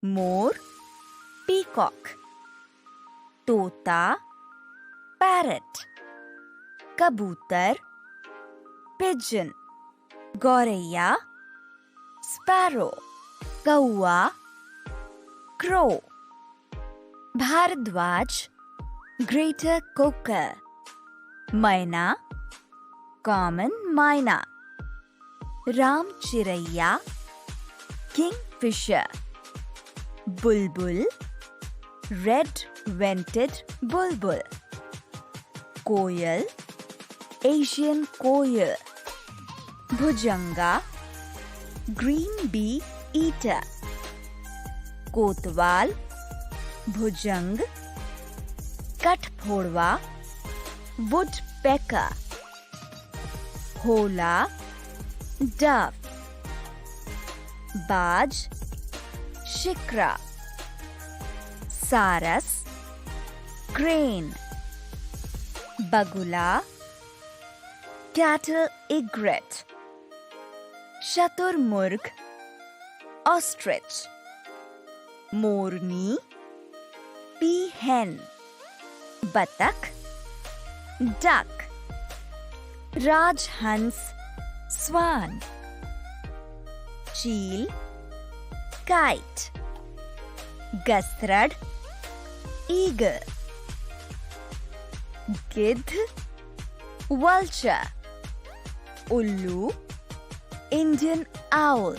मोर peacock, तोता parrot, कबूतर pigeon, गौरैया स्पैरो, कौआ क्रो, भारद्वाज ग्रेटर कोकर, मैना कॉमन मैना, राम चिरैया Kingfisher, Bulbul red vented Bulbul, coil Asian coil, Bhujanga green bee eater, Kotwal Bhujang, कठफोड़वा would picker, होला Dove, बाज शिक्रा, सारस क्रेन, बगुला कैटल इग्रेट, शतुरमुर्ग ऑस्ट्रिच, मोरनी पीहेन, बतख डक, राजहंस स्वान, चील काइट, गसरड़ ईगल, गिद्ध वल्चर, उल्लू इंडियन आउल,